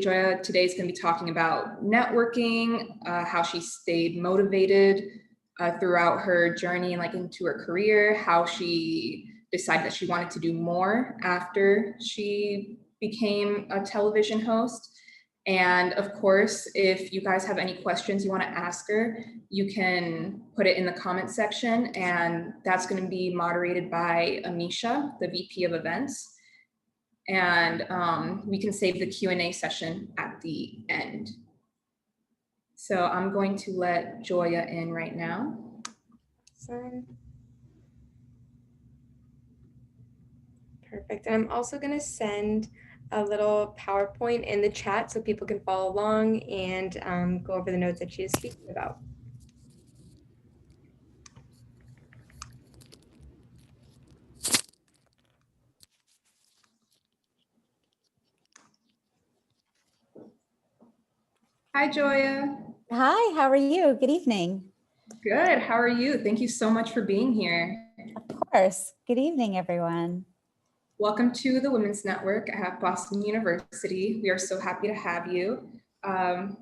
Joya today is going to be talking about networking, how she stayed motivated throughout her journey and like into her career, how she decided that she wanted to do more after she became a television host. And of course, if you guys have any questions you want to ask her, you can put it in the comment section, and that's going to be moderated by Amisha, the VP of Events. And we can save the Q&A session at the end. So I'm going to let Joya in right now. Perfect. And I'm also going to send a little PowerPoint in the chat so people can follow along and go over the notes that she is speaking about. Hi, Joya. Hi, how are you? Good evening. Good. How are you? Thank you so much for being here. Of course. Good evening, everyone. Welcome to the Women's Network at Boston University. We are so happy to have you.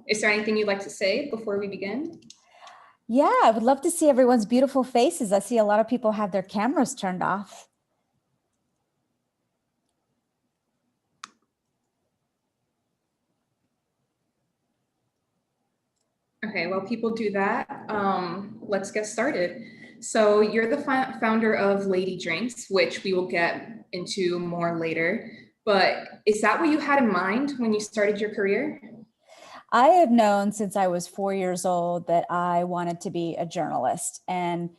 Is there anything you'd like to say before we begin? Yeah, I would love to see everyone's beautiful faces. I see a lot of people have their cameras turned off. Okay, while people do that, let's get started. So you're the founder of Lady Drinks, which we will get into more later. But is that what you had in mind when you started your career? I have known since I was 4 years old that I wanted to be a journalist, and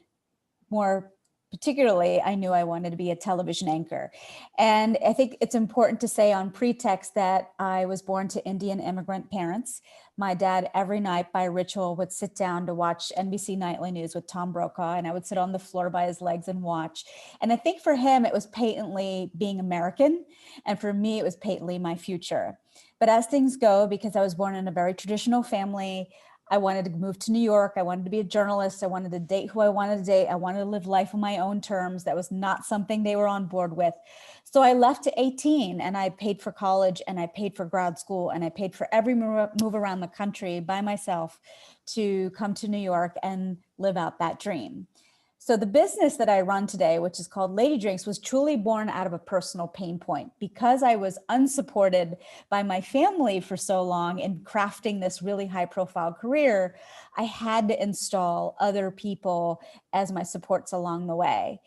more particularly, I knew I wanted to be a television anchor. And I think it's important to say on pretext that I was born to Indian immigrant parents. My dad, every night by ritual, would sit down to watch NBC Nightly News with Tom Brokaw, and I would sit on the floor by his legs and watch. And I think for him, it was patently being American. And for me, it was patently my future. But as things go, because I was born in a very traditional family, I wanted to move to New York. I wanted to be a journalist. I wanted to date who I wanted to date. I wanted to live life on my own terms. That was not something they were on board with. So I left at 18 and I paid for college and I paid for grad school and I paid for every move around the country by myself to come to New York and live out that dream. So the business that I run today, which is called Lady Drinks, was truly born out of a personal pain point. Because I was unsupported by my family for so long in crafting this really high profile career, I had to install other people as my supports along the way.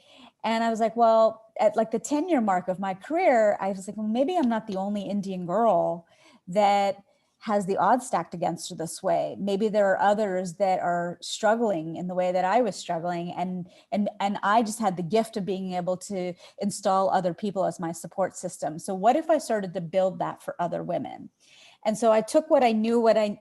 And I was like, well, at like the 10-year mark of my career, I was like, well, maybe I'm not the only Indian girl that has the odds stacked against her this way. Maybe there are others that are struggling in the way that I was struggling. And I just had the gift of being able to install other people as my support system. So what if I started to build that for other women? And so I took what I knew, what I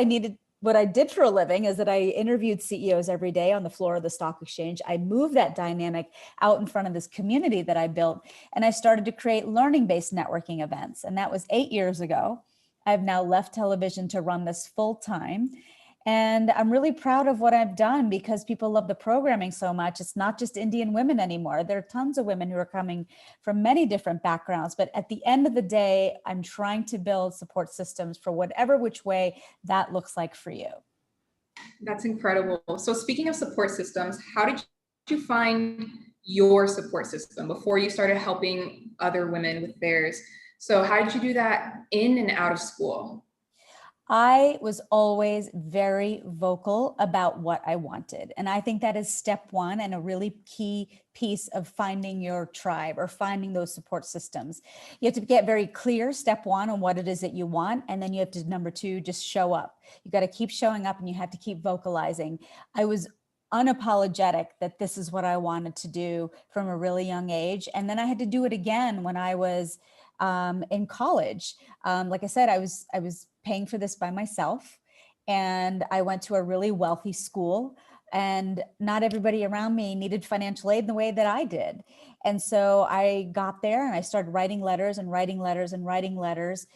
needed. What I did for a living is that I interviewed CEOs every day on the floor of the stock exchange. I moved that dynamic out in front of this community that I built, and I started to create learning-based networking events. And that was 8 years ago. I've now left television to run this full time. And I'm really proud of what I've done because people love the programming so much. It's not just Indian women anymore. There are tons of women who are coming from many different backgrounds. But at the end of the day, I'm trying to build support systems for whatever which way that looks like for you. That's incredible. So speaking of support systems, how did you find your support system before you started helping other women with theirs? So how did you do that in and out of school? I was always very vocal about what I wanted. And I think that is step one and a really key piece of finding your tribe or finding those support systems. You have to get very clear, step one, on what it is that you want. And then you have to, number two, just show up. You got to keep showing up and you have to keep vocalizing. I was unapologetic that this is what I wanted to do from a really young age. And then I had to do it again when I was in college. Like I said, I was paying for this by myself, and I went to a really wealthy school, and not everybody around me needed financial aid in the way that I did. And so I got there and I started writing letters and writing letters and writing letters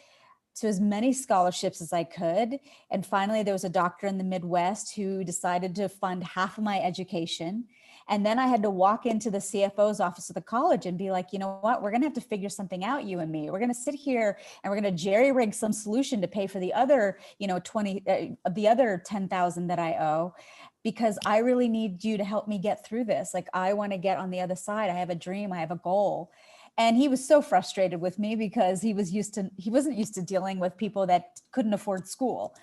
to as many scholarships as I could. And finally, there was a doctor in the Midwest who decided to fund half of my education. And then I had to walk into the CFO's office of the college and be like, you know what, we're going to have to figure something out, you and me. We're going to sit here and we're going to jerry rig some solution to pay for the other, 20 of the other 10,000 that I owe, because I really need you to help me get through this. Like, I want to get on the other side. I have a dream. I have a goal. And he was so frustrated with me because he wasn't used to dealing with people that couldn't afford school.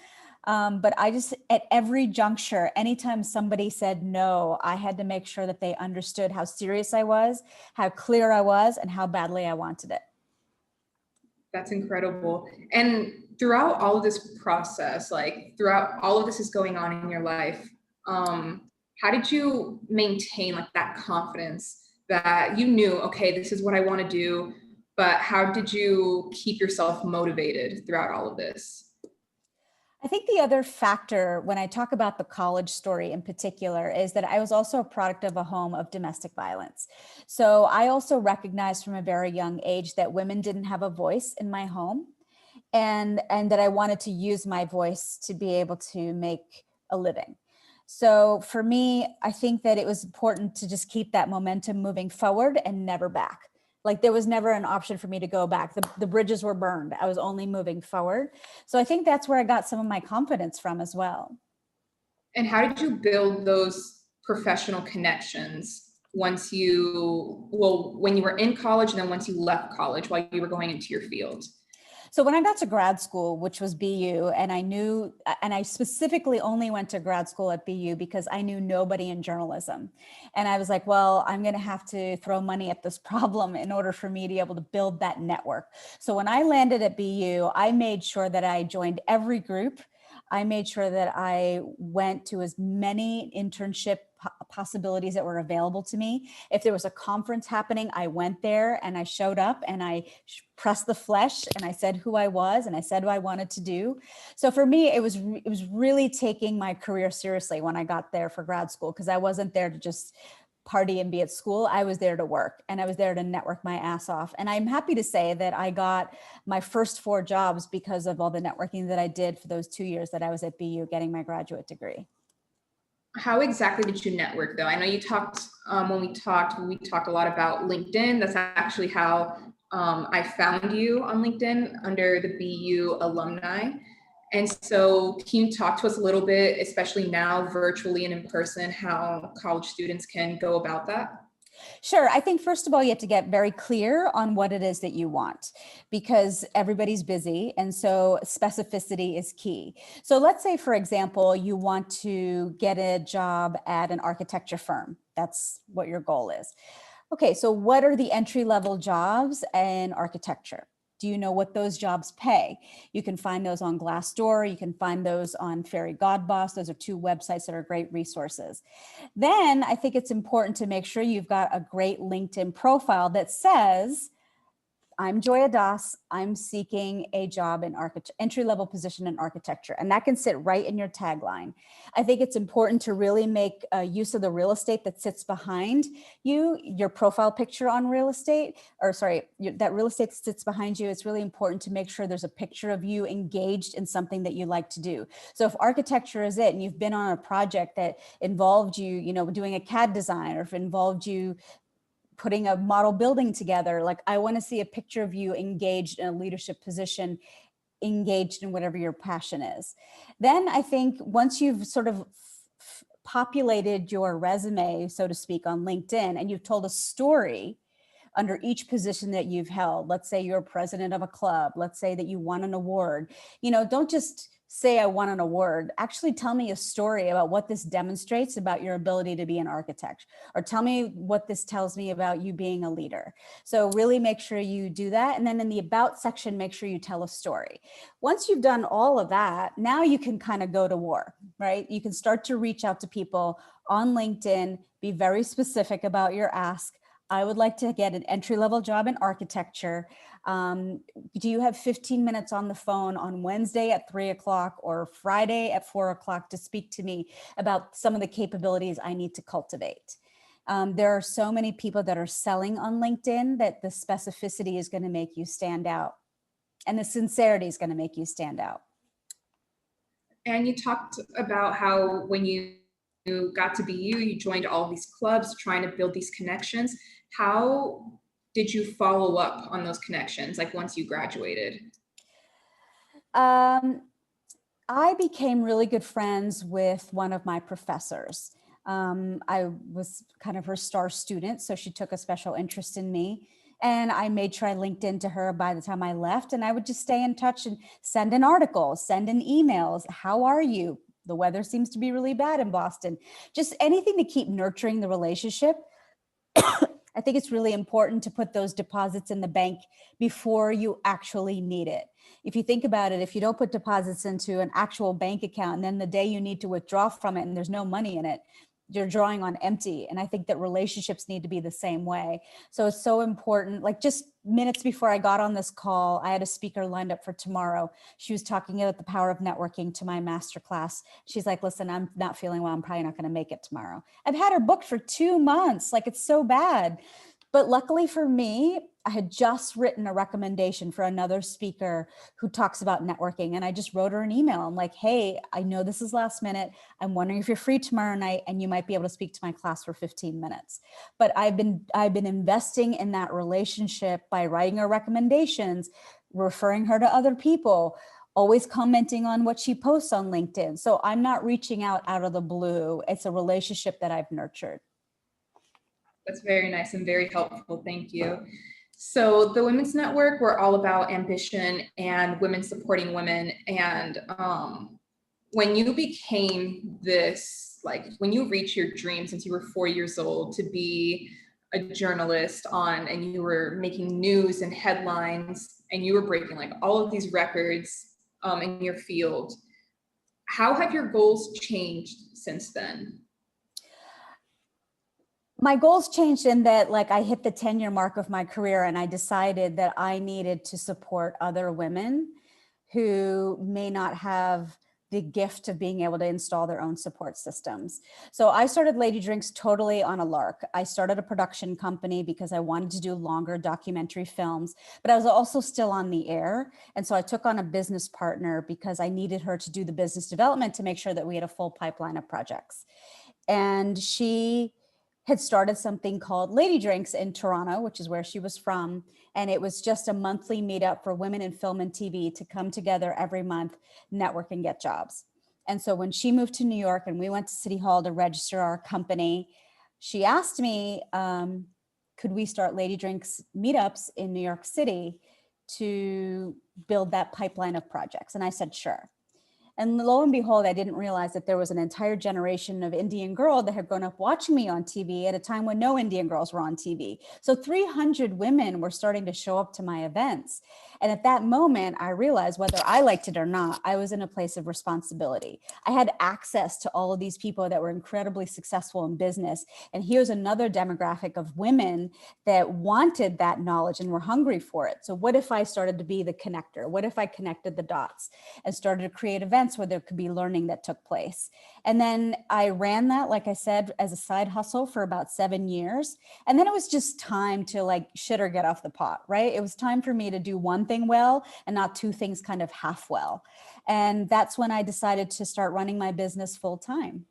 But I just, at every juncture, anytime somebody said no, I had to make sure that they understood how serious I was, how clear I was, and how badly I wanted it. That's incredible. And throughout all of this process, like throughout all of this is going on in your life, how did you maintain like that confidence that you knew, okay, this is what I want to do, but how did you keep yourself motivated throughout all of this? I think the other factor when I talk about the college story in particular is that I was also a product of a home of domestic violence. So I also recognized from a very young age that women didn't have a voice in my home, and that I wanted to use my voice to be able to make a living. So for me, I think that it was important to just keep that momentum moving forward and never back. Like, there was never an option for me to go back. The bridges were burned. I was only moving forward. So I think that's where I got some of my confidence from as well. And how did you build those professional connections when you were in college and then once you left college while you were going into your field? So when I got to grad school, which was BU, and I specifically only went to grad school at BU because I knew nobody in journalism. And I was like, well, I'm going to have to throw money at this problem in order for me to be able to build that network. So when I landed at BU, I made sure that I joined every group. I made sure that I went to as many internship possibilities that were available to me. If there was a conference happening, I went there and I showed up and I pressed the flesh and I said who I was and I said what I wanted to do. So for me, it was really taking my career seriously when I got there for grad school, because I wasn't there to just party and be at school. I was there to work, and I was there to network my ass off. And I'm happy to say that I got my first 4 jobs because of all the networking that I did for those 2 years that I was at BU getting my graduate degree. How exactly did you network though? I know you talked, when we talked a lot about LinkedIn. That's actually how I found you on LinkedIn under the BU alumni. And so can you talk to us a little bit, especially now virtually and in person, how college students can go about that? Sure. I think first of all, you have to get very clear on what it is that you want, because everybody's busy. And so specificity is key. So let's say, for example, you want to get a job at an architecture firm. That's what your goal is. Okay, so what are the entry-level jobs in architecture? Do you know what those jobs pay? You can find those on Glassdoor. You can find those on Fairy Godboss. Those are 2 websites that are great resources. Then I think it's important to make sure you've got a great LinkedIn profile that says, I'm Joya Das. I'm seeking a job in entry-level position in architecture. And that can sit right in your tagline. I think it's important to really make use of the real estate that sits behind you, your profile picture on real estate, that real estate that sits behind you. It's really important to make sure there's a picture of you engaged in something that you like to do. So if architecture is it, and you've been on a project that involved you, doing a CAD design, or if it involved you putting a model building together, like, I want to see a picture of you engaged in a leadership position, engaged in whatever your passion is. Then I think once you've sort of populated your resume, so to speak, on LinkedIn, and you've told a story under each position that you've held, let's say you're president of a club, let's say that you won an award, don't just say I won an award. Actually tell me a story about what this demonstrates about your ability to be an architect, or tell me what this tells me about you being a leader. So really make sure you do that. And then in the about section, make sure you tell a story. Once you've done all of that, now you can kind of go to war, right? You can start to reach out to people on LinkedIn, be very specific about your ask. I would like to get an entry-level job in architecture. Do you have 15 minutes on the phone on Wednesday at 3 o'clock or Friday at 4 o'clock to speak to me about some of the capabilities I need to cultivate? There are so many people that are selling on LinkedIn that the specificity is going to make you stand out, and the sincerity is going to make you stand out. And you talked about how when you got to be you, you joined all these clubs trying to build these connections. How did you follow up on those connections, like once you graduated? I became really good friends with one of my professors. I was kind of her star student, so she took a special interest in me. And I made sure I linked into her by the time I left, and I would just stay in touch and send an article, send in emails. How are you? The weather seems to be really bad in Boston. Just anything to keep nurturing the relationship. I think it's really important to put those deposits in the bank before you actually need it. If you think about it, if you don't put deposits into an actual bank account, and then the day you need to withdraw from it and there's no money in it, you're drawing on empty. And I think that relationships need to be the same way. So it's so important. Like just minutes before I got on this call, I had a speaker lined up for tomorrow. She was talking about the power of networking to my masterclass. She's like, listen, I'm not feeling well. I'm probably not going to make it tomorrow. I've had her booked for 2 months. Like it's so bad. But luckily for me, I had just written a recommendation for another speaker who talks about networking. And I just wrote her an email. I'm like, hey, I know this is last minute. I'm wondering if you're free tomorrow night and you might be able to speak to my class for 15 minutes. But I've been investing in that relationship by writing her recommendations, referring her to other people, always commenting on what she posts on LinkedIn. So I'm not reaching out of the blue. It's a relationship that I've nurtured. That's very nice and very helpful. Thank you. So the Women's Network, we're all about ambition and women supporting women. And when you became this, like when you reached your dream since you were 4 years old to be a journalist and you were making news and headlines and you were breaking like all of these records in your field, how have your goals changed since then? My goals changed in that, like, I hit the 10-year mark of my career and I decided that I needed to support other women who may not have the gift of being able to install their own support systems. So I started Lady Drinks totally on a lark. I started a production company because I wanted to do longer documentary films, but I was also still on the air. And so I took on a business partner because I needed her to do the business development to make sure that we had a full pipeline of projects. And she had started something called Lady Drinks in Toronto, which is where she was from. And it was just a monthly meetup for women in film and TV to come together every month, network and get jobs. And so when she moved to New York and we went to City Hall to register our company, she asked me, could we start Lady Drinks meetups in New York City to build that pipeline of projects? And I said, sure. And lo and behold, I didn't realize that there was an entire generation of Indian girl that had grown up watching me on TV at a time when no Indian girls were on TV. So 300 women were starting to show up to my events. And at that moment, I realized whether I liked it or not, I was in a place of responsibility. I had access to all of these people that were incredibly successful in business. And here's another demographic of women that wanted that knowledge and were hungry for it. So what if I started to be the connector? What if I connected the dots and started to create events where there could be learning that took place? And then I ran that, like I said, as a side hustle for about 7 years. And then it was just time to like shit or get off the pot, right? It was time for me to do one thing well and not two things kind of half well. And that's when I decided to start running my business full time.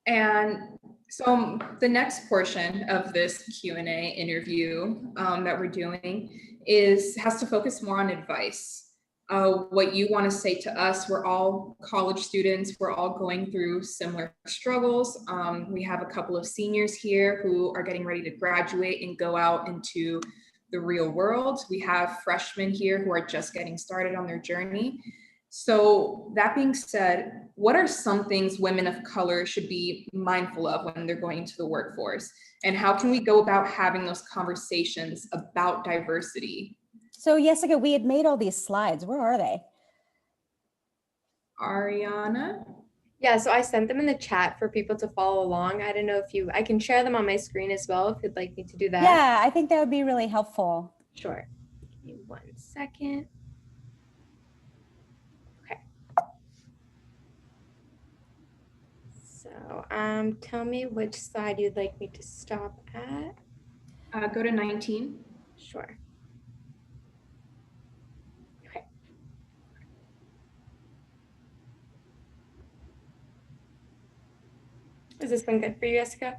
And so the next portion of this Q&A interview that we're doing has to focus more on advice. What you want to say to us. We're all college students. We're all going through similar struggles. We have a couple of seniors here who are getting ready to graduate and go out into the real world. We have freshmen here who are just getting started on their journey. So that being said, what are some things women of color should be mindful of when they're going into the workforce? And how can we go about having those conversations about diversity? So Jessica, we had made all these slides. Where are they? Ariana? Yeah, so I sent them in the chat for people to follow along. I don't know if I can share them on my screen as well if you'd like me to do that. Yeah, I think that would be really helpful. Sure. Give me 1 second. Okay. So tell me which slide you'd like me to stop at. Go to 19. Sure. Okay. Has this been good for you, Jessica?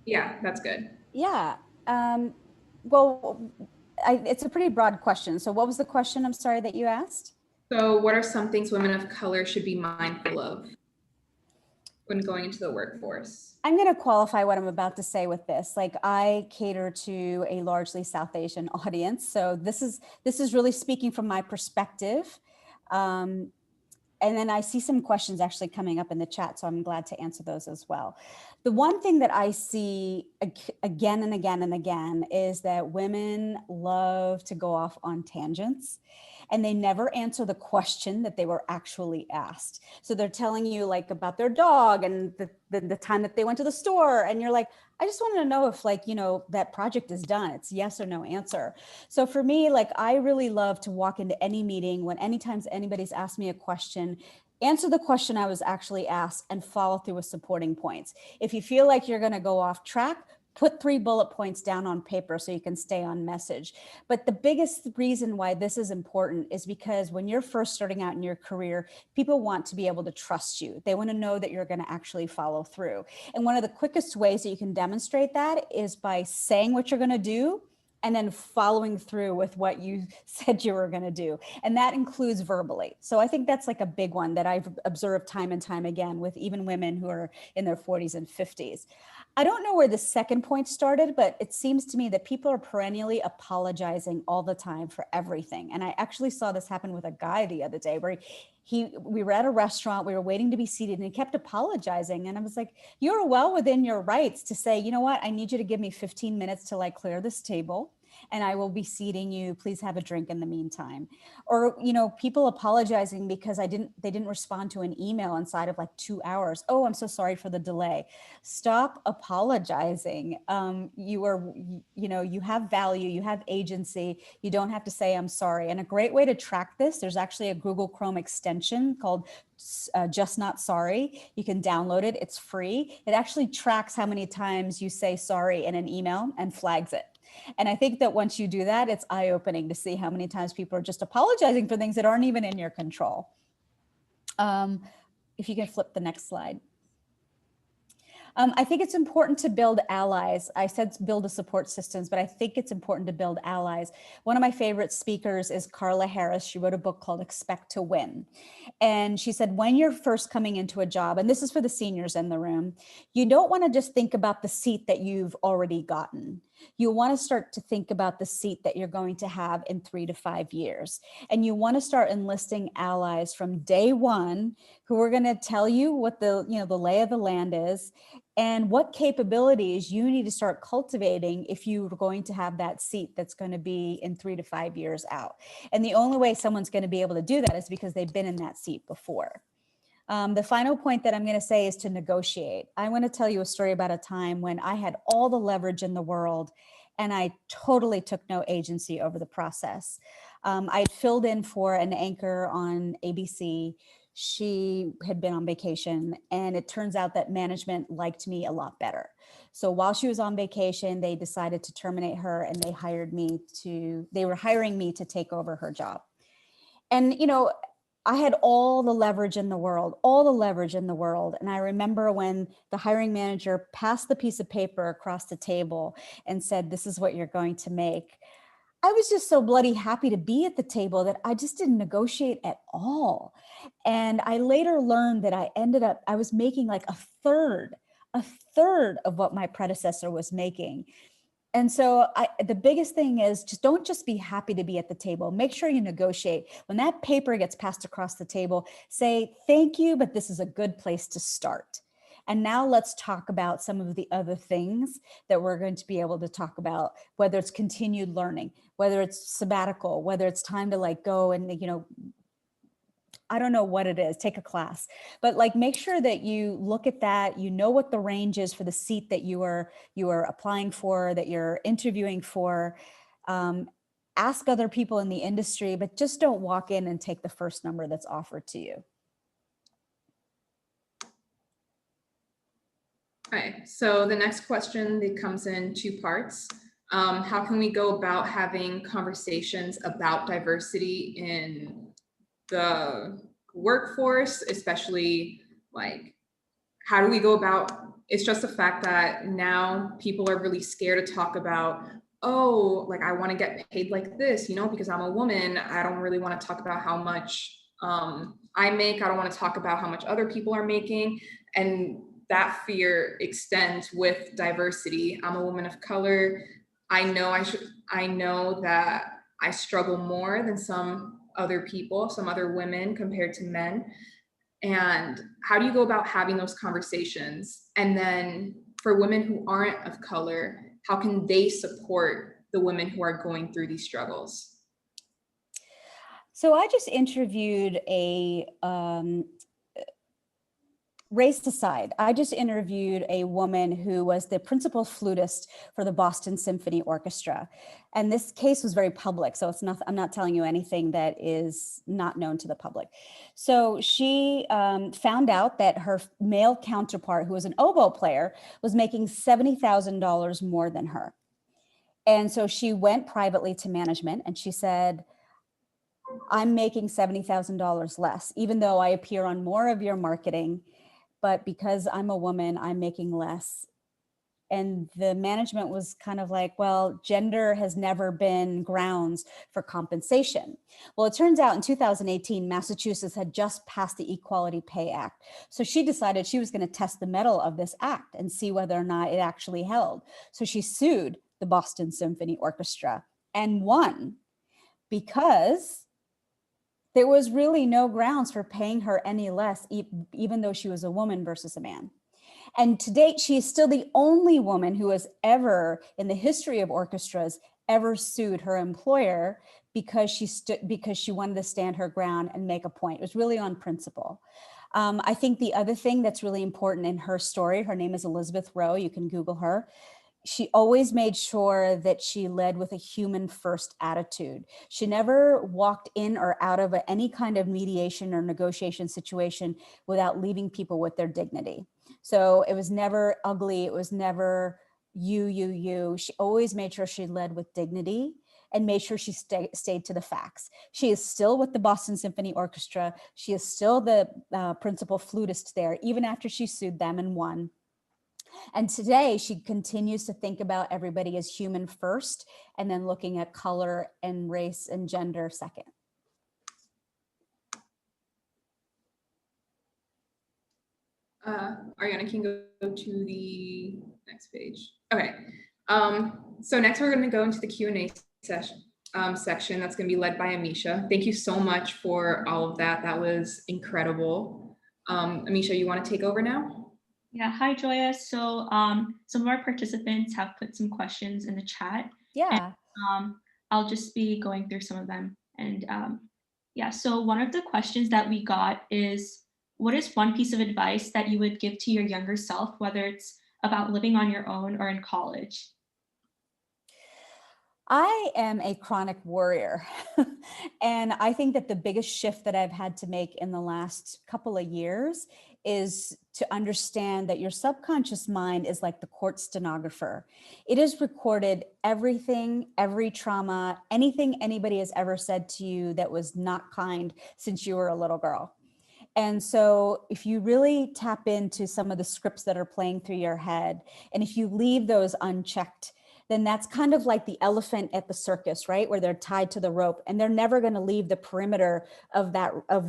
Yeah, that's good. Yeah. Well, it's a pretty broad question. So what was the question? I'm sorry that you asked. So what are some things women of color should be mindful of when going into the workforce? I'm going to qualify what I'm about to say with this. Like, I cater to a largely South Asian audience. So this is really speaking from my perspective. And then I see some questions actually coming up in the chat, so I'm glad to answer those as well. The one thing that I see again and again and again is that women love to go off on tangents, and they never answer the question that they were actually asked. So they're telling you like about their dog and the time that they went to the store, and you're like, I just wanted to know if, like, you know, that project is done. It's yes or no answer. So for me, like, I really love to walk into any meeting when anytime anybody's asked me a question, answer the question I was actually asked and follow through with supporting points. If you feel like you're going to go off track, put 3 bullet points down on paper so you can stay on message. But the biggest reason why this is important is because when you're first starting out in your career, people want to be able to trust you. They want to know that you're going to actually follow through. And one of the quickest ways that you can demonstrate that is by saying what you're going to do and then following through with what you said you were going to do. And that includes verbally. So I think that's like a big one that I've observed time and time again with even women who are in their 40s and 50s. I don't know where the second point started, but it seems to me that people are perennially apologizing all the time for everything. And I actually saw this happen with a guy the other day where we were at a restaurant, we were waiting to be seated, and he kept apologizing. And I was like, you're well within your rights to say, you know what, I need you to give me 15 minutes till I clear this table, and I will be seating you. Please have a drink in the meantime. Or, you know, people apologizing because they didn't respond to an email inside of like 2 hours. Oh, I'm so sorry for the delay. Stop apologizing. You have value, you have agency. You don't have to say I'm sorry. And a great way to track this, there's actually a Google Chrome extension called Just Not Sorry. You can download it. It's free. It actually tracks how many times you say sorry in an email and flags it. And I think that once you do that, it's eye-opening to see how many times people are just apologizing for things that aren't even in your control. If you can flip the next slide. I think it's important to build allies. I said build a support systems, but I think it's important to build allies. One of my favorite speakers is Carla Harris. She wrote a book called Expect to Win. And she said, when you're first coming into a job, and this is for the seniors in the room, you don't want to just think about the seat that you've already gotten. You want to start to think about the seat that you're going to have in 3 to 5 years. And you want to start enlisting allies from day one who are going to tell you what the lay of the land is and what capabilities you need to start cultivating if you're going to have that seat that's going to be in 3 to 5 years out. And the only way someone's going to be able to do that is because they've been in that seat before. The final point that I'm going to say is to negotiate. I want to tell you a story about a time when I had all the leverage in the world and I totally took no agency over the process. I'd filled in for an anchor on ABC. She had been on vacation, and it turns out that management liked me a lot better. So while she was on vacation, they decided to terminate her, and they were hiring me to take over her job. And, you know, I had all the leverage in the world. And I remember when the hiring manager passed the piece of paper across the table and said, this is what you're going to make. I was just so bloody happy to be at the table that I just didn't negotiate at all. And I later learned that I was making like a third of what my predecessor was making. And so the biggest thing is don't just be happy to be at the table. Make sure you negotiate. When that paper gets passed across the table, say, thank you, but this is a good place to start. And now let's talk about some of the other things that we're going to be able to talk about, whether it's continued learning, whether it's sabbatical, whether it's time to like go and, I don't know what it is, take a class, but like make sure that you look at that, you know what the range is for the seat that you are applying for, that you're interviewing for. Ask other people in the industry, but just don't walk in and take the first number that's offered to you. Okay, so the next question that comes in 2 parts. How can we go about having conversations about diversity in the workforce, especially like how do we go about, it's just the fact that now people are really scared to talk about, oh, like I want to get paid like this, you know, because I'm a woman. I don't really want to talk about how much I make. I don't want to talk about how much other people are making. And that fear extends with diversity. I'm a woman of color. I know that I struggle more than some other people, some other women compared to men. And how do you go about having those conversations? And then for women who aren't of color, how can they support the women who are going through these struggles? So I just interviewed race aside, I just interviewed a woman who was the principal flutist for the Boston Symphony Orchestra. And this case was very public. So I'm not telling you anything that is not known to the public. So she found out that her male counterpart, who was an oboe player, was making $70,000 more than her. And so she went privately to management and she said, I'm making $70,000 less, even though I appear on more of your marketing. But because I'm a woman, I'm making less. And the management was kind of like, well, gender has never been grounds for compensation. Well, it turns out in 2018, Massachusetts had just passed the Equality Pay Act. So she decided she was going to test the mettle of this act and see whether or not it actually held. So she sued the Boston Symphony Orchestra and won, because there was really no grounds for paying her any less, even though she was a woman versus a man. And to date, she is still the only woman who has ever, in the history of orchestras, ever sued her employer because she wanted to stand her ground and make a point. It was really on principle. I think the other thing that's really important in her story, her name is Elizabeth Rowe, you can Google her. She always made sure that she led with a human first attitude. She never walked in or out of any kind of mediation or negotiation situation without leaving people with their dignity. So it was never ugly. It was never you. She always made sure she led with dignity and made sure she stayed to the facts. She is still with the Boston Symphony Orchestra. She is still the principal flutist there, even after she sued them and won. And today she continues to think about everybody as human first, and then looking at color and race and gender second. Ariana can go to the next page. Okay. So next we're going to go into the Q&A section that's going to be led by Amisha. Thank you so much for all of that. That was incredible. Amisha, you want to take over now? Yeah, hi Joya. So some of our participants have put some questions in the chat. Yeah. And, I'll just be going through some of them. And yeah, so one of the questions that we got is, what is one piece of advice that you would give to your younger self, whether it's about living on your own or in college? I am a chronic worrier. And I think that the biggest shift that I've had to make in the last couple of years is to understand that your subconscious mind is like the court stenographer. It has recorded everything, every trauma, anything anybody has ever said to you that was not kind since you were a little girl. And so if you really tap into some of the scripts that are playing through your head, and if you leave those unchecked, then that's kind of like the elephant at the circus, right? Where they're tied to the rope and they're never going to leave the perimeter of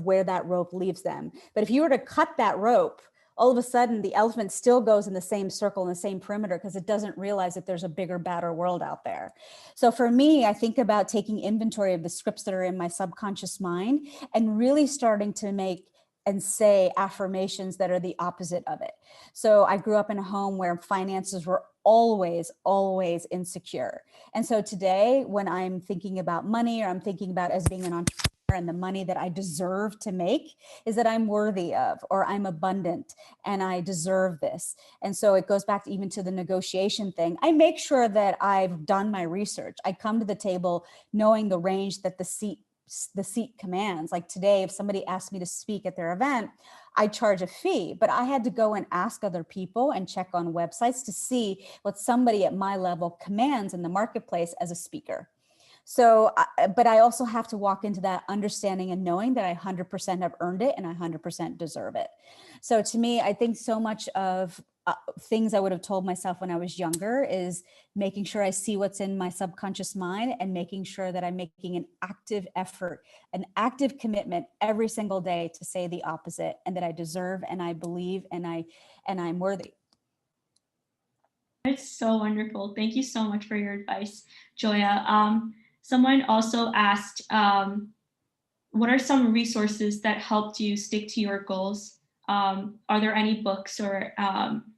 where that rope leaves them. But if you were to cut that rope, all of a sudden the elephant still goes in the same circle, in the same perimeter, because it doesn't realize that there's a bigger, badder world out there. So for me, I think about taking inventory of the scripts that are in my subconscious mind and really starting to make and say affirmations that are the opposite of it. So I grew up in a home where finances were always insecure. And so today, when I'm thinking about money, or I'm thinking about as being an entrepreneur and the money that I deserve to make, is that I'm worthy of, or I'm abundant and I deserve this. And so it goes back to even to the negotiation thing. I make sure that I've done my research. I come to the table knowing the range that the seat commands. Like today, if somebody asked me to speak at their event, I charge a fee, but I had to go and ask other people and check on websites to see what somebody at my level commands in the marketplace as a speaker. So, but I also have to walk into that understanding and knowing that I 100% have earned it and I 100% deserve it. So to me, I think so much of things I would have told myself when I was younger is making sure I see what's in my subconscious mind and making sure that I'm making an active effort, an active commitment every single day to say the opposite, and that I deserve and I believe and I'm worthy. It's so wonderful. Thank you so much for your advice, Joya. Someone also asked, what are some resources that helped you stick to your goals? Are there any books or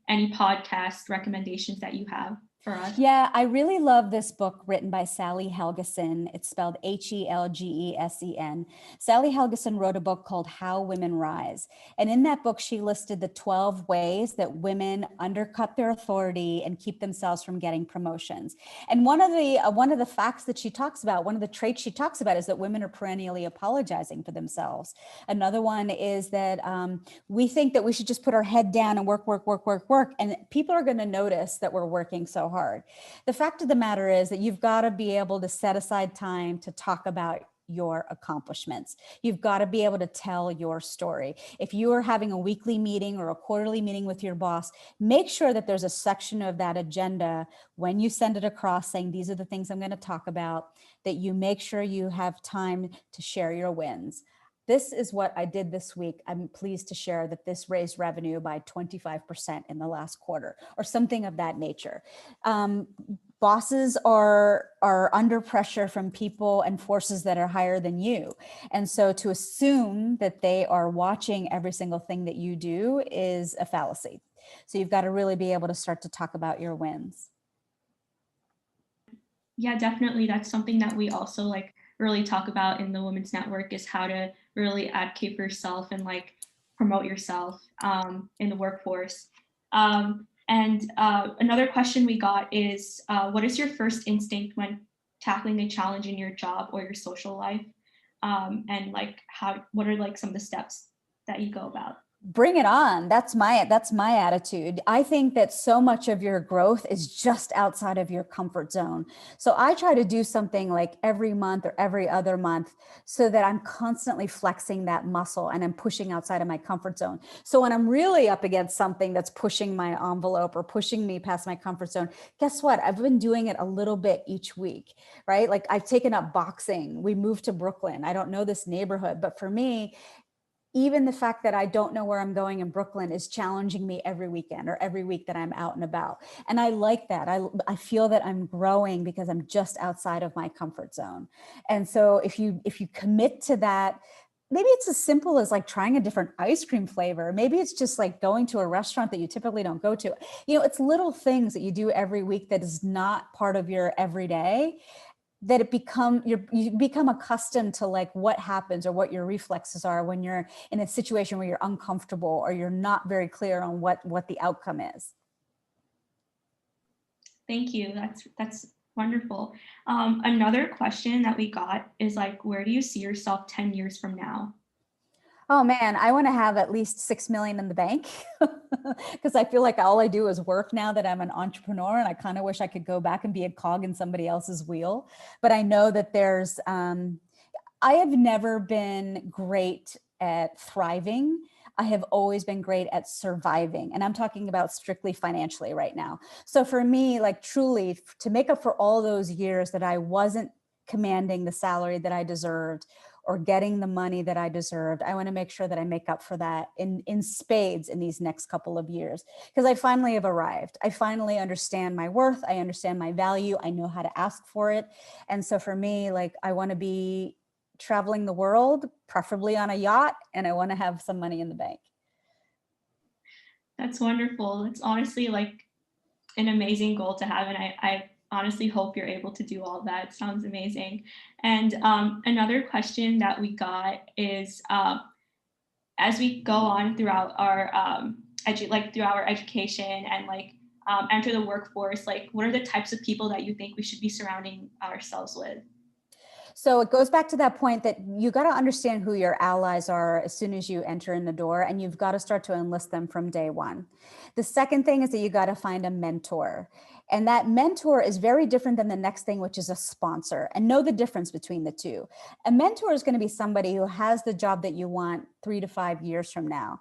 any podcast recommendations that you have for us? Yeah, I really love this book written by Sally Helgesen. It's spelled Helgesen. Sally Helgesen wrote a book called How Women Rise. And in that book, she listed the 12 ways that women undercut their authority and keep themselves from getting promotions. And one of the facts that she talks about, one of the traits she talks about, is that women are perennially apologizing for themselves. Another one is that we think that we should just put our head down and work. And people are going to notice that we're working so hard. The fact of the matter is that you've got to be able to set aside time to talk about your accomplishments. You've got to be able to tell your story. If you are having a weekly meeting or a quarterly meeting with your boss, make sure that there's a section of that agenda when you send it across saying, these are the things I'm going to talk about, that you make sure you have time to share your wins. This is what I did this week. I'm pleased to share that this raised revenue by 25% in the last quarter, or something of that nature. Bosses are under pressure from people and forces that are higher than you. And so to assume that they are watching every single thing that you do is a fallacy. So you've got to really be able to start to talk about your wins. Yeah, definitely. That's something that we also really talk about in the Women's Network, is how to really advocate for yourself and promote yourself in the workforce. And another question we got is, what is your first instinct when tackling a challenge in your job or your social life? And what are some of the steps that you go about? Bring it on. That's my attitude. I think that so much of your growth is just outside of your comfort zone. So I try to do something like every month or every other month so that I'm constantly flexing that muscle and I'm pushing outside of my comfort zone. So when I'm really up against something that's pushing my envelope or pushing me past my comfort zone, guess what? I've been doing it a little bit each week, right? Like I've taken up boxing. We moved to Brooklyn. I don't know this neighborhood, but for me, even the fact that I don't know where I'm going in Brooklyn is challenging me every weekend or every week that I'm out and about. And I like that. I feel that I'm growing because I'm just outside of my comfort zone. And so if you commit to that, maybe it's as simple as trying a different ice cream flavor. Maybe it's just going to a restaurant that you typically don't go to. It's little things that you do every week that is not part of your everyday, that you become accustomed to what happens or what your reflexes are when you're in a situation where you're uncomfortable or you're not very clear on what the outcome is. Thank you. That's wonderful. Another question that we got is where do you see yourself 10 years from now? Oh man, I want to have at least 6 million in the bank because I feel like all I do is work now that I'm an entrepreneur, and I kind of wish I could go back and be a cog in somebody else's wheel. But I know that I have never been great at thriving. I have always been great at surviving. And I'm talking about strictly financially right now. So for me, truly to make up for all those years that I wasn't commanding the salary that I deserved or getting the money that I deserved, I want to make sure that I make up for that in spades in these next couple of years, because I finally have arrived. I finally understand my worth. I understand my value. I know how to ask for it. And so for me, I want to be traveling the world, preferably on a yacht, and I want to have some money in the bank. That's wonderful. It's honestly an amazing goal to have, and I honestly hope you're able to do all that. It sounds amazing. And another question that we got is, as we go on throughout our throughout our education and enter the workforce, what are the types of people that you think we should be surrounding ourselves with? So it goes back to that point that you got to understand who your allies are as soon as you enter in the door, and you've got to start to enlist them from day one. The second thing is that you got to find a mentor. And that mentor is very different than the next thing, which is a sponsor. And know the difference between the two. A mentor is going to be somebody who has the job that you want 3 to 5 years from now.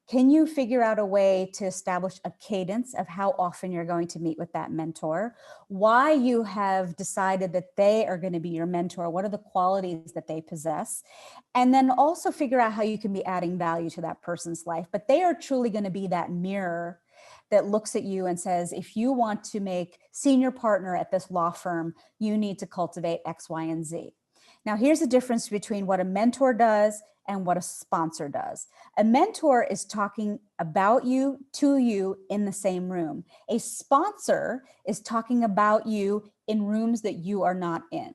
Can you figure out a way to establish a cadence of how often you're going to meet with that mentor? Why you have decided that they are going to be your mentor? What are the qualities that they possess? And then also figure out how you can be adding value to that person's life. But they are truly going to be that mirror that looks at you and says, if you want to make senior partner at this law firm, you need to cultivate X, Y, and Z. Now, here's the difference between what a mentor does and what a sponsor does. A mentor is talking about you to you in the same room. A sponsor is talking about you in rooms that you are not in.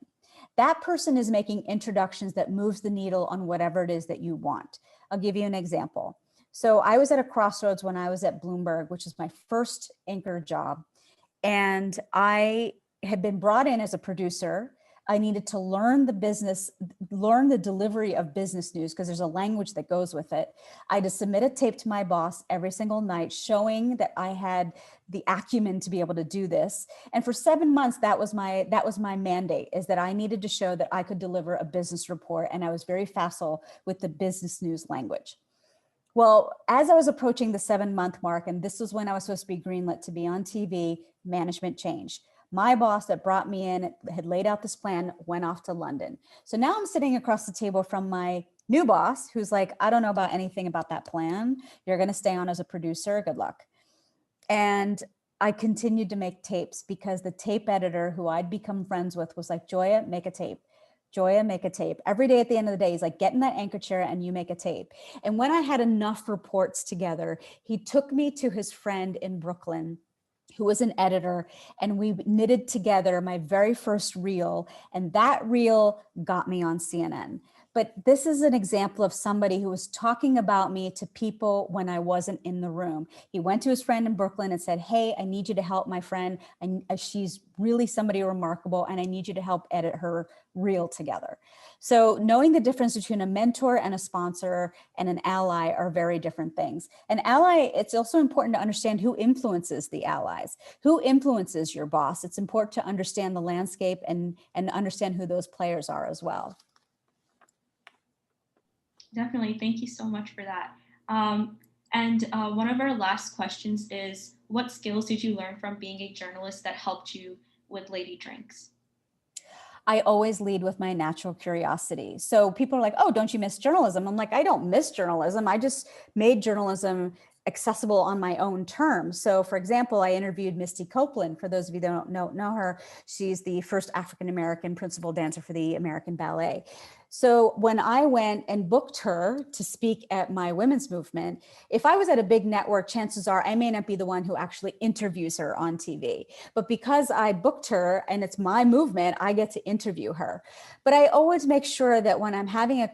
That person is making introductions that moves the needle on whatever it is that you want. I'll give you an example. So I was at a crossroads when I was at Bloomberg, which is my first anchor job. And I had been brought in as a producer. I needed to learn the business, learn the delivery of business news, because there's a language that goes with it. I had to submit a tape to my boss every single night, showing that I had the acumen to be able to do this. And for 7 months, that was my mandate, is that I needed to show that I could deliver a business report. And I was very facile with the business news language. Well, as I was approaching the 7-month mark, and this was when I was supposed to be greenlit to be on TV, management changed. My boss that brought me in had laid out this plan, went off to London. So now I'm sitting across the table from my new boss, who's like, I don't know about anything about that plan. You're going to stay on as a producer. Good luck. And I continued to make tapes because the tape editor who I'd become friends with was like, Joya, make a tape. Joya, make a tape. Every day at the end of the day, he's like, get in that anchor chair and you make a tape. And when I had enough reports together, he took me to his friend in Brooklyn, who was an editor, and we knitted together my very first reel, and that reel got me on CNN. But this is an example of somebody who was talking about me to people when I wasn't in the room. He went to his friend in Brooklyn and said, hey, I need you to help my friend. She's really somebody remarkable, and I need you to help edit her reel together. So knowing the difference between a mentor and a sponsor and an ally are very different things. An ally, it's also important to understand who influences the allies, who influences your boss. It's important to understand the landscape and understand who those players are as well. Definitely. Thank you so much for that. One of our last questions is, what skills did you learn from being a journalist that helped you with Lady Drinks? I always lead with my natural curiosity. So people are like, oh, don't you miss journalism? I'm like, I don't miss journalism. I just made journalism accessible on my own terms. So for example, I interviewed Misty Copeland. For those of you that don't know her, she's the first African-American principal dancer for the American Ballet. So when I went and booked her to speak at my women's movement, if I was at a big network, chances are I may not be the one who actually interviews her on TV. But because I booked her and it's my movement, I get to interview her. But I always make sure that when I'm having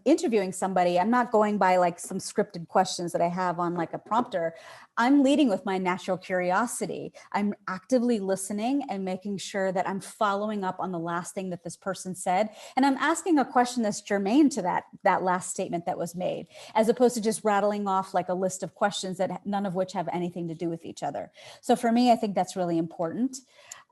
interviewing somebody, I'm not going by like some scripted questions that I have on like a prompter. I'm leading with my natural curiosity. I'm actively listening and making sure that I'm following up on the last thing that this person said. And I'm asking a question that's germane to that last statement that was made, as opposed to just rattling off like a list of questions that none of which have anything to do with each other. So for me, I think that's really important.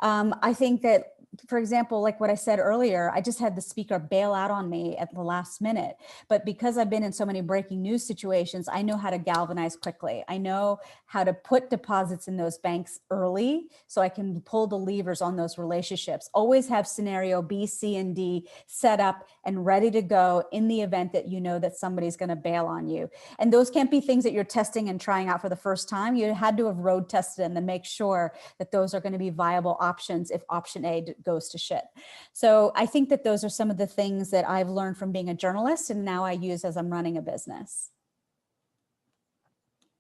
I think that, for example, like what I said earlier, I just had the speaker bail out on me at the last minute. But because I've been in so many breaking news situations, I know how to galvanize quickly. I know how to put deposits in those banks early so I can pull the levers on those relationships. Always have scenario B, C, and D set up and ready to go in the event that you know that somebody's going to bail on you. And those can't be things that you're testing and trying out for the first time. You had to have road tested them to make sure that those are going to be viable options if option A goes to shit. So I think that those are some of the things that I've learned from being a journalist and now I use as I'm running a business.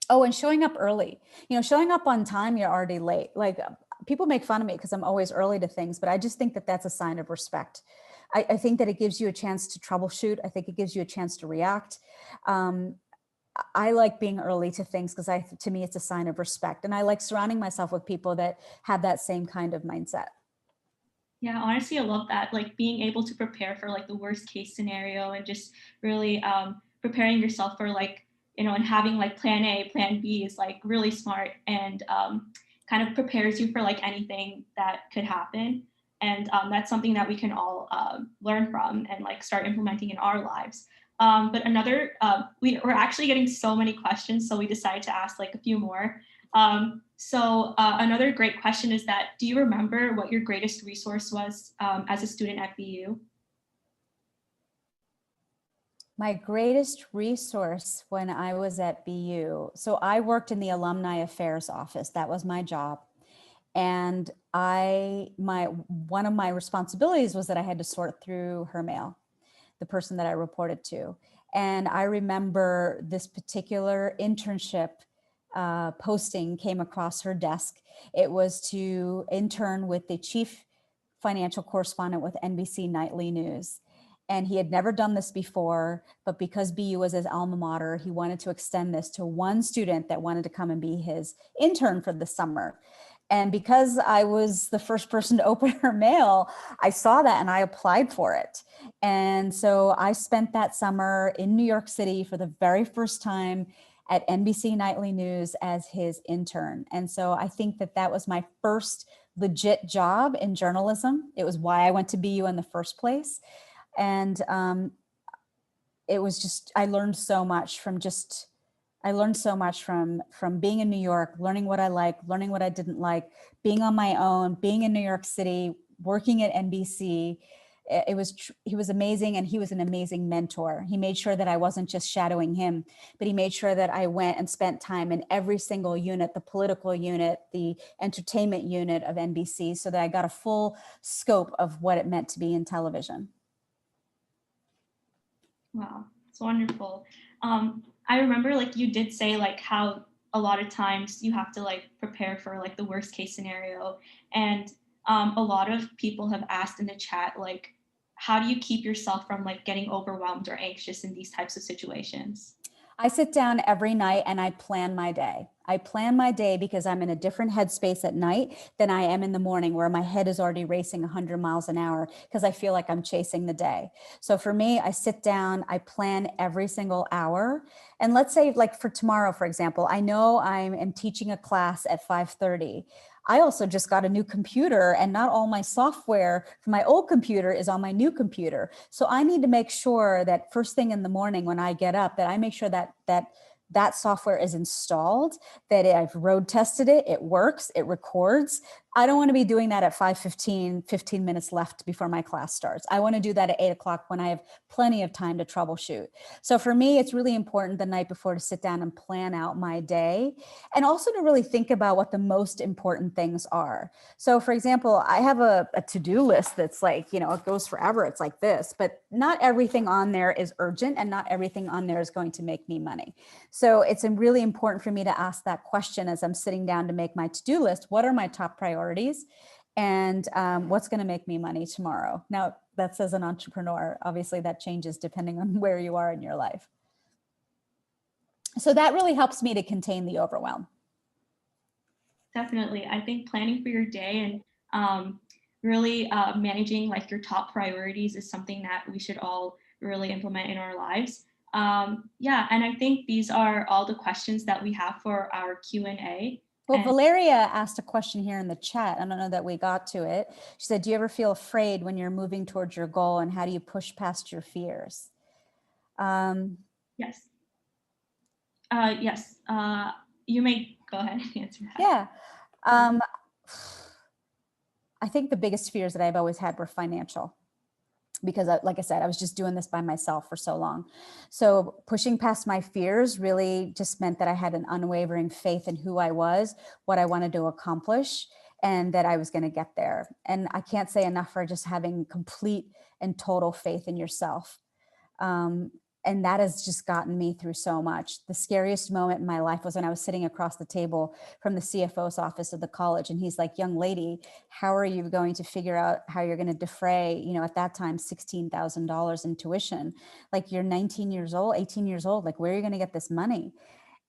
Oh, and showing up early. You know, showing up on time, you're already late. Like people make fun of me because I'm always early to things, but I just think that that's a sign of respect. I think that it gives you a chance to troubleshoot. I think it gives you a chance to react. I like being early to things because to me, it's a sign of respect. And I like surrounding myself with people that have that same kind of mindset. Yeah, honestly, I love that. Like being able to prepare for like the worst case scenario and just really preparing yourself for like, you know, and having like plan A, plan B is like really smart. And kind of prepares you for like anything that could happen. And that's something that we can all learn from and like start implementing in our lives. But another, we're actually getting so many questions, so we decided to ask like a few more. Another great question is that, do you remember what your greatest resource was as a student at BU? My greatest resource when I was at BU, so I worked in the Alumni Affairs office. That was my job. And one of my responsibilities was that I had to sort through her mail, the person that I reported to. And I remember this particular internship posting came across her desk. It was to intern with the chief financial correspondent with NBC Nightly News. And he had never done this before, but because BU was his alma mater, he wanted to extend this to one student that wanted to come and be his intern for the summer. And because I was the first person to open her mail, I saw that and I applied for it. And so I spent that summer in New York City for the very first time at NBC Nightly News as his intern. And so I think that that was my first legit job in journalism. It was why I went to BU in the first place. And it was just, I learned so much from being in New York, learning what I liked, learning what I didn't like, being on my own, being in New York City, working at NBC. He was amazing, and he was an amazing mentor. He made sure that I wasn't just shadowing him, but he made sure that I went and spent time in every single unit, the political unit, the entertainment unit of NBC, so that I got a full scope of what it meant to be in television. Wow, it's wonderful. I remember like you did say like how a lot of times you have to like prepare for like the worst case scenario. And a lot of people have asked in the chat, like, how do you keep yourself from like getting overwhelmed or anxious in these types of situations? I sit down every night and I plan my day. I plan my day because I'm in a different headspace at night than I am in the morning, where my head is already racing 100 miles an hour because I feel like I'm chasing the day. So for me, I sit down, I plan every single hour. And let's say like for tomorrow, for example, I know I am teaching a class at 5:30. I also just got a new computer, and not all my software from my old computer is on my new computer. So I need to make sure that first thing in the morning when I get up, that I make sure that that software is installed, that I've road tested it, it works, it records. I don't want to be doing that at 5:15, 15 minutes left before my class starts. I want to do that at 8 o'clock when I have plenty of time to troubleshoot. So for me, it's really important the night before to sit down and plan out my day, and also to really think about what the most important things are. So for example, I have a to-do list that's like, you know, it goes forever. It's like this, but not everything on there is urgent, and not everything on there is going to make me money. So it's really important for me to ask that question as I'm sitting down to make my to-do list. What are my top priorities? And what's going to make me money tomorrow? Now, that's as an entrepreneur. Obviously, that changes depending on where you are in your life. So that really helps me to contain the overwhelm. Definitely. I think planning for your day and really managing like your top priorities is something that we should all really implement in our lives. Yeah, and I think these are all the questions that we have for our Q&A. Well, Valeria asked a question here in the chat. I don't know that we got to it. She said, do you ever feel afraid when you're moving towards your goal, and how do you push past your fears? Yes. Yes. You may go ahead and answer that. Yeah. I think the biggest fears that I've always had were financial, because like I said, I was just doing this by myself for so long. So pushing past my fears really just meant that I had an unwavering faith in who I was, what I wanted to accomplish, and that I was going to get there. And I can't say enough for just having complete and total faith in yourself. And that has just gotten me through so much. The scariest moment in my life was when I was sitting across the table from the CFO's office of the college. And he's like, young lady, how are you going to figure out how you're going to defray, you know, at that time, $16,000 in tuition? Like, you're 19 years old, 18 years old, like, where are you going to get this money?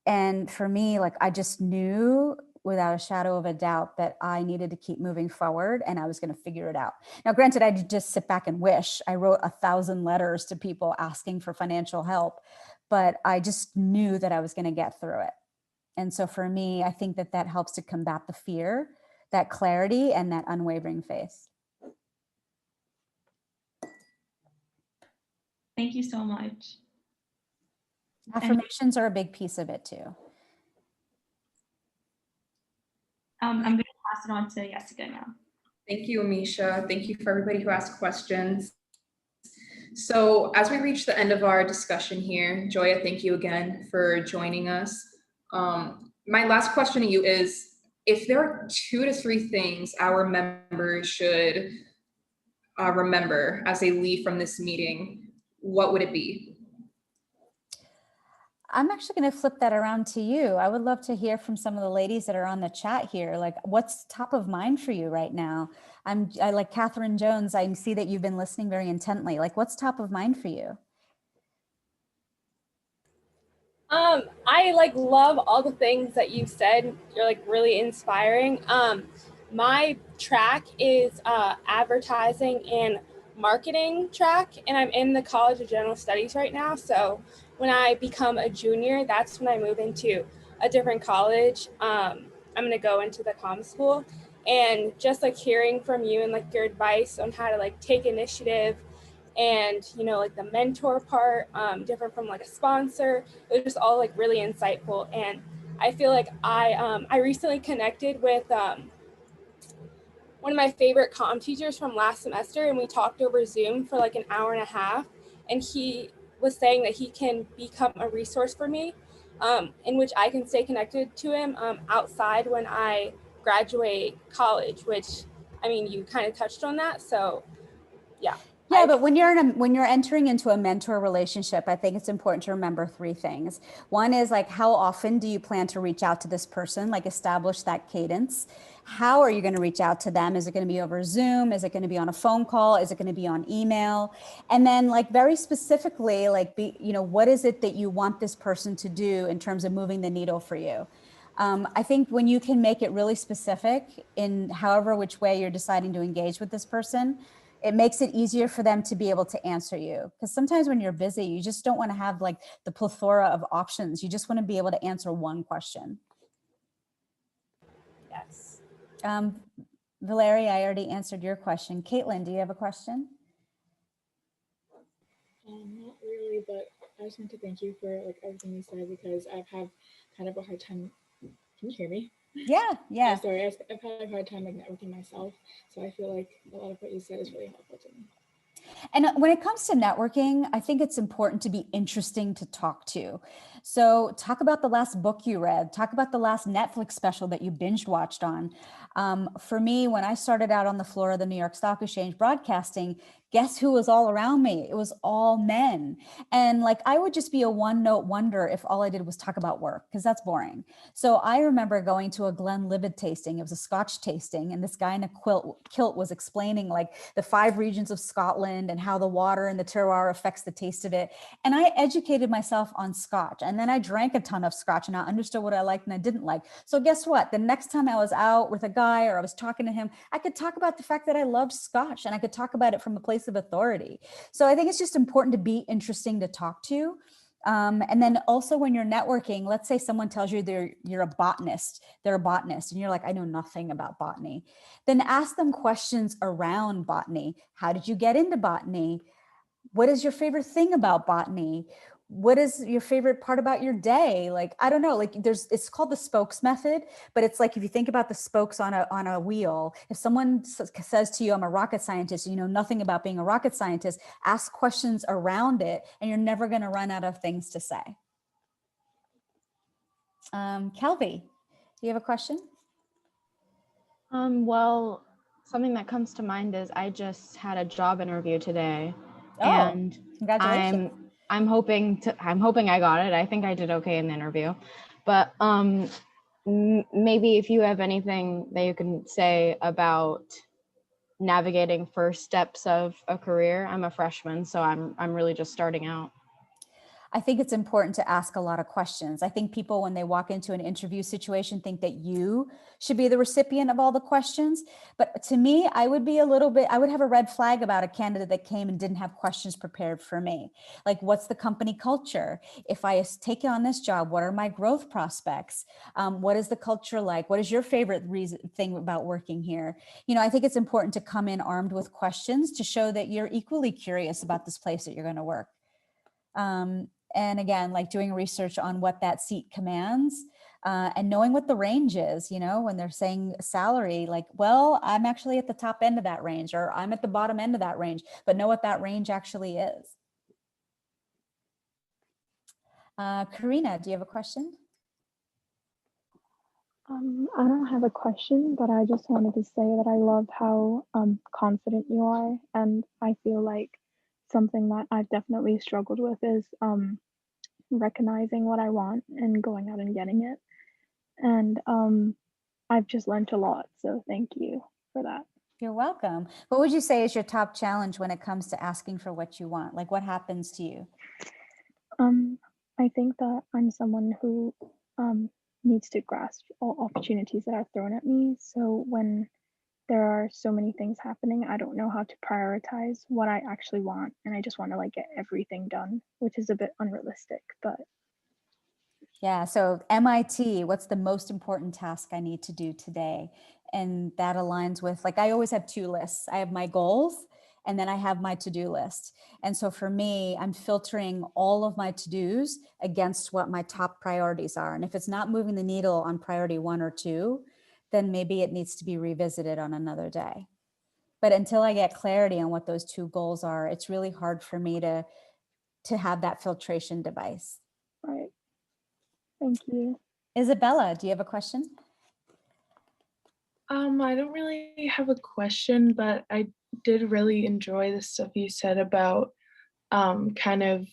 And for me, like, I just knew without a shadow of a doubt that I needed to keep moving forward, and I was going to figure it out. Now, granted, I did just sit back and wish. I wrote 1,000 letters to people asking for financial help, but I just knew that I was going to get through it. And so for me, I think that that helps to combat the fear, that clarity, and that unwavering faith. Thank you so much. Affirmations are a big piece of it too. I'm going to pass it on to Jessica now. Thank you, Amisha. Thank you for everybody who asked questions. So as we reach the end of our discussion here, Joya, thank you again for joining us. My last question to you is, if there are 2 to 3 things our members should remember as they leave from this meeting, what would it be? I'm actually going to flip that around to you. I would love to hear from some of the ladies that are on the chat here. Like, what's top of mind for you right now? I like Catherine Jones. I see that you've been listening very intently. Like, what's top of mind for you? I like love all the things that you said. You're like really inspiring. My track is advertising and marketing track, and I'm in the College of General Studies right now. So when I become a junior, that's when I move into a different college. I'm going to go into the comm school, and just like hearing from you and like your advice on how to like take initiative and, you know, like the mentor part, different from like a sponsor, it was just all like really insightful. And I feel like I recently connected with one of my favorite comm teachers from last semester, and we talked over Zoom for like an hour and a half, and he was saying that he can become a resource for me, in which I can stay connected to him outside when I graduate college, which, I mean, you kind of touched on that, so yeah. Yeah, but when you're entering into a mentor relationship, I think it's important to remember 3 things. One is like, how often do you plan to reach out to this person? Like, establish that cadence. How are you going to reach out to them? Is it going to be over Zoom? Is it going to be on a phone call? Is it going to be on email? And then like very specifically, like, what is it that you want this person to do in terms of moving the needle for you? I think when you can make it really specific in however which way you're deciding to engage with this person, it makes it easier for them to be able to answer you. Because sometimes when you're busy, you just don't want to have like the plethora of options. You just want to be able to answer one question. Yes. Valeria, I already answered your question. Caitlin, do you have a question? Not really, but I just want to thank you for like everything you said, because I've had kind of a hard time. Can you hear me? Yeah. I'm sorry, I've had a hard time like networking myself, so I feel like a lot of what you said is really helpful to me. And when it comes to networking, I think it's important to be interesting to talk to. So talk about the last book you read, talk about the last Netflix special that you binge watched on. For me, when I started out on the floor of the New York Stock Exchange broadcasting, guess who was all around me? It was all men. And like, I would just be a one-note wonder if all I did was talk about work, because that's boring. So I remember going to a Glenlivet tasting. It was a Scotch tasting. And this guy in a kilt was explaining like the 5 regions of Scotland and how the water and the terroir affects the taste of it. And I educated myself on Scotch. And then I drank a ton of Scotch and I understood what I liked and I didn't like. So guess what? The next time I was out with a guy or I was talking to him, I could talk about the fact that I loved Scotch and I could talk about it from a place of authority. So I think it's just important to be interesting to talk to. And then also when you're networking, let's say someone tells you they're a botanist, and you're like, I know nothing about botany. Then ask them questions around botany. How did you get into botany? What is your favorite thing about botany? What is your favorite part about your day? Like, I don't know, like it's called the spokes method, but it's like, if you think about the spokes on a wheel, if someone says to you, I'm a rocket scientist, you know nothing about being a rocket scientist, ask questions around it and you're never going to run out of things to say. Kelby, do you have a question? Well, something that comes to mind is I just had a job interview today. Oh, and congratulations. I'm hoping I got it. I think I did okay in the interview, but maybe if you have anything that you can say about navigating first steps of a career. I'm a freshman, so I'm really just starting out. I think it's important to ask a lot of questions. I think people, when they walk into an interview situation, think that you should be the recipient of all the questions. But to me, I would have a red flag about a candidate that came and didn't have questions prepared for me. Like, what's the company culture? If I take on this job, what are my growth prospects? What is the culture like? What is your favorite thing about working here? I think it's important to come in armed with questions to show that you're equally curious about this place that you're going to work. And again, like doing research on what that seat commands, and knowing what the range is, when they're saying salary, like, well, I'm actually at the top end of that range, or I'm at the bottom end of that range, but know what that range actually is. Karina, do you have a question? I don't have a question, but I just wanted to say that I love how confident you are, and I feel like something that I've definitely struggled with is recognizing what I want and going out and getting it. And I've just learned a lot, so thank you for that. You're welcome. What would you say is your top challenge when it comes to asking for what you want? Like, what happens to you? I think that I'm someone who needs to grasp all opportunities that are thrown at me. So when there are so many things happening, I don't know how to prioritize what I actually want, and I just want to like get everything done, which is a bit unrealistic, but yeah. So MIT, what's the most important task I need to do today? And that aligns with, like, I always have two lists. I have my goals, and then I have my to-do list. And so for me, I'm filtering all of my to-dos against what my top priorities are. And if it's not moving the needle on priority 1 or 2, then maybe it needs to be revisited on another day. But until I get clarity on what those 2 goals are, it's really hard for me to have that filtration device. right. Thank you. Isabella, do you have a question? I don't really have a question, but I did really enjoy the stuff you said about kind of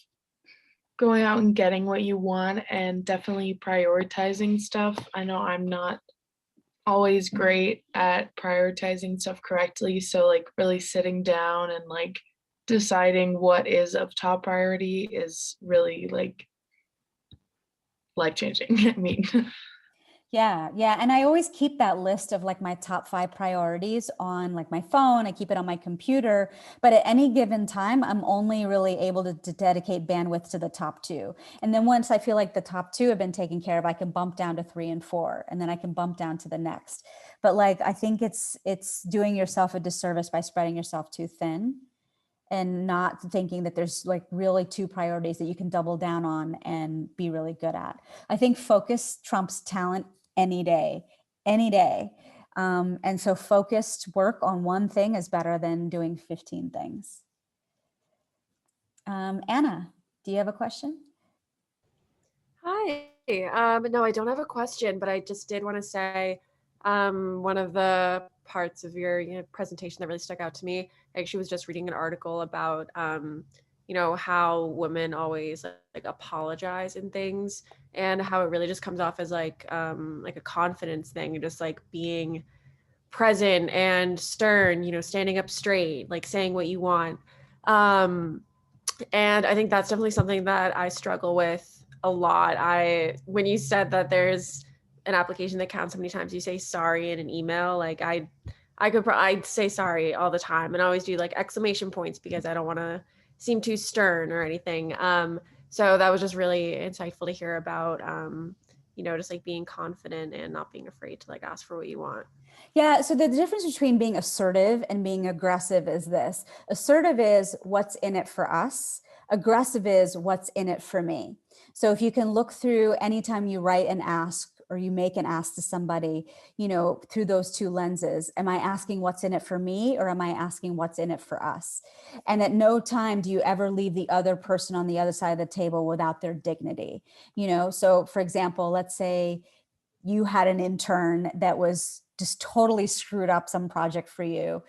going out and getting what you want and definitely prioritizing stuff. I know I'm not always great at prioritizing stuff correctly, so like really sitting down and like deciding what is of top priority is really like life-changing. I mean, Yeah. And I always keep that list of like my top 5 priorities on like my phone. I keep it on my computer, but at any given time, I'm only really able to dedicate bandwidth to the top 2. And then once I feel like the top 2 have been taken care of, I can bump down to 3 and 4, and then I can bump down to the next. But like, I think it's doing yourself a disservice by spreading yourself too thin and not thinking that there's like really 2 priorities that you can double down on and be really good at. I think focus trumps talent any day. And so focused work on one thing is better than doing 15 things. Anna, do you have a question? Hi. No, I don't have a question, but I just did want to say one of the parts of your presentation that really stuck out to me. I actually was just reading an article about how women always like apologize in things, and how it really just comes off as like a confidence thing, and just like being present and stern, standing up straight, like saying what you want. And I think that's definitely something that I struggle with a lot. When you said that there's an application that counts how many times you say sorry in an email, like I'd say sorry all the time, and I always do like exclamation points because I don't want to seem too stern or anything. So that was just really insightful to hear about, just like being confident and not being afraid to like ask for what you want. Yeah, so the difference between being assertive and being aggressive is this. Assertive is what's in it for us. Aggressive is what's in it for me. So if you can look through anytime you write an ask or you make an ask to somebody, through those 2 lenses, am I asking what's in it for me, or am I asking what's in it for us? And at no time do you ever leave the other person on the other side of the table without their dignity. So for example, let's say you had an intern that was just totally screwed up some project for you.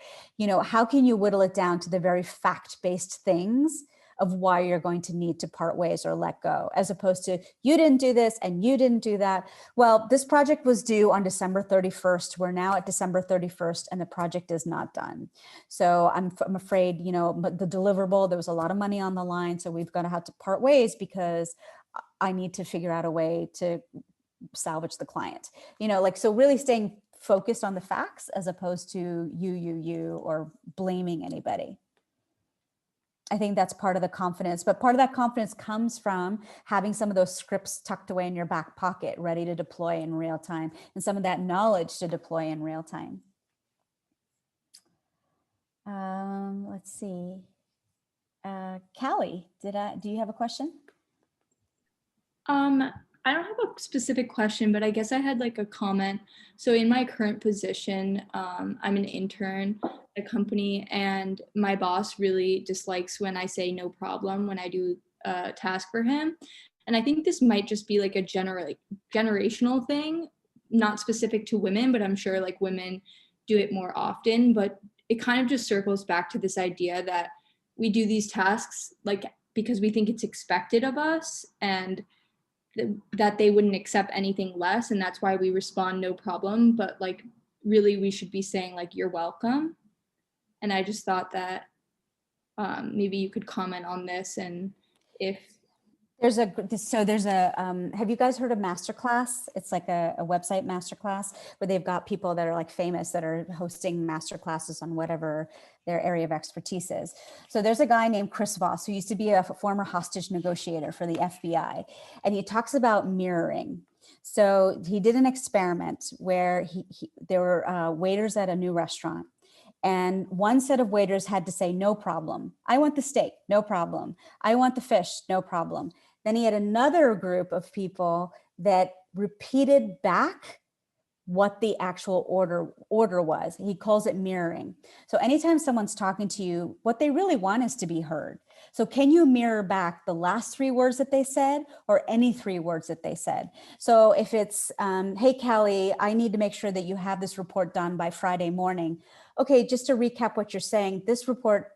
How can you whittle it down to the very fact-based things of why you're going to need to part ways or let go, as opposed to you didn't do this and you didn't do that. Well, this project was due on December 31st. We're now at December 31st and the project is not done. So I'm afraid, you know, but the deliverable, there was a lot of money on the line. So we've got to have to part ways because I need to figure out a way to salvage the client, you know, like, so really staying focused on the facts as opposed to you, or blaming anybody. I think that's part of the confidence, but part of that confidence comes from having some of those scripts tucked away in your back pocket, ready to deploy in real time, and some of that knowledge to deploy in real time. Let's see. Callie, do you have a question? I don't have a specific question, but I guess I had like a comment. So in my current position, I'm an intern at a company, and my boss really dislikes when I say no problem when I do a task for him. And I think this might just be like a generational thing, not specific to women, but I'm sure like women do it more often. But it kind of just circles back to this idea that we do these tasks like because we think it's expected of us, and that they wouldn't accept anything less, and that's why we respond no problem, but like really we should be saying like you're welcome. And I just thought that maybe you could comment on this, and if there's a have you guys heard of Masterclass? It's like a website Masterclass where they've got people that are like famous that are hosting masterclasses on whatever their area of expertise is. So there's a guy named Chris Voss who used to be a former hostage negotiator for the FBI, and he talks about mirroring. So he did an experiment where there were waiters at a new restaurant. And one set of waiters had to say, no problem. I want the steak, no problem. I want the fish, no problem. Then he had another group of people that repeated back what the actual order was. He calls it mirroring. So anytime someone's talking to you, what they really want is to be heard. So can you mirror back the last 3 words that they said, or any 3 words that they said? So if it's, hey, Callie, I need to make sure that you have this report done by Friday morning. Okay, just to recap what you're saying, this report,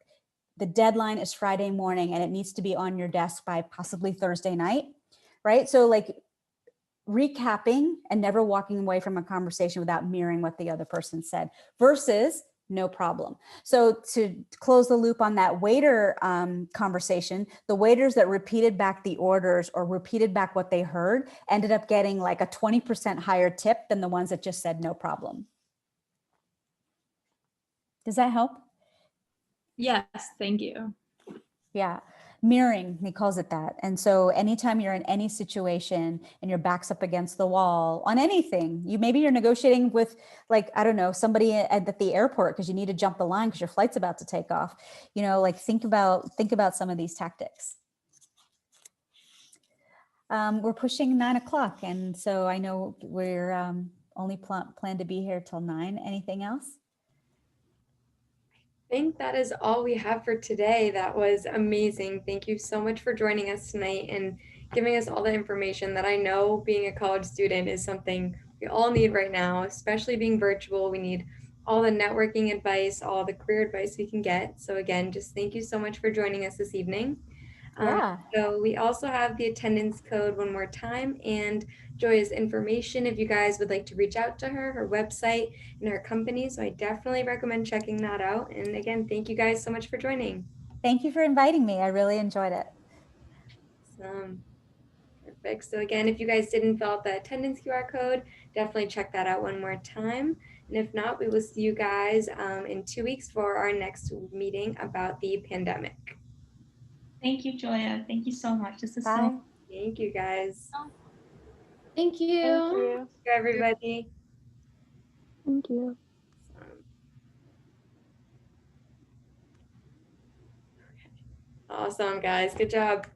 the deadline is Friday morning and it needs to be on your desk by possibly Thursday night, right? So like recapping and never walking away from a conversation without mirroring what the other person said versus no problem. So to close the loop on that waiter conversation, the waiters that repeated back the orders or repeated back what they heard ended up getting like a 20% higher tip than the ones that just said no problem. Does that help? yes, thank you. Yeah, mirroring, he calls it that. And so anytime you're in any situation and your back's up against the wall on anything, maybe you're negotiating with like, I don't know, somebody at the airport because you need to jump the line because your flight's about to take off, you know, like think about some of these tactics. We're pushing 9 o'clock. And so I know we're only plan to be here till 9. Anything else? I think that is all we have for today. That was amazing. Thank you so much for joining us tonight and giving us all the information that I know being a college student is something we all need right now, especially being virtual. We need all the networking advice, all the career advice we can get. So again, just thank you so much for joining us this evening. Yeah. So we also have the attendance code one more time and Joya's information if you guys would like to reach out to her website and her company. So I definitely recommend checking that out. And again, thank you guys so much for joining. Thank you for inviting me. I really enjoyed it. Perfect. So again, if you guys didn't fill out the attendance QR code, definitely check that out one more time. And if not, we will see you guys in 2 weeks for our next meeting about the pandemic. Thank you, Joya. Thank you so much. This is Bye. so. Thank you, guys. Thank you. Thank you. Thank you, everybody. Thank you. Awesome, guys. Good job.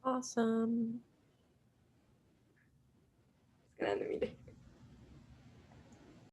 Awesome. It's gonna end the meeting.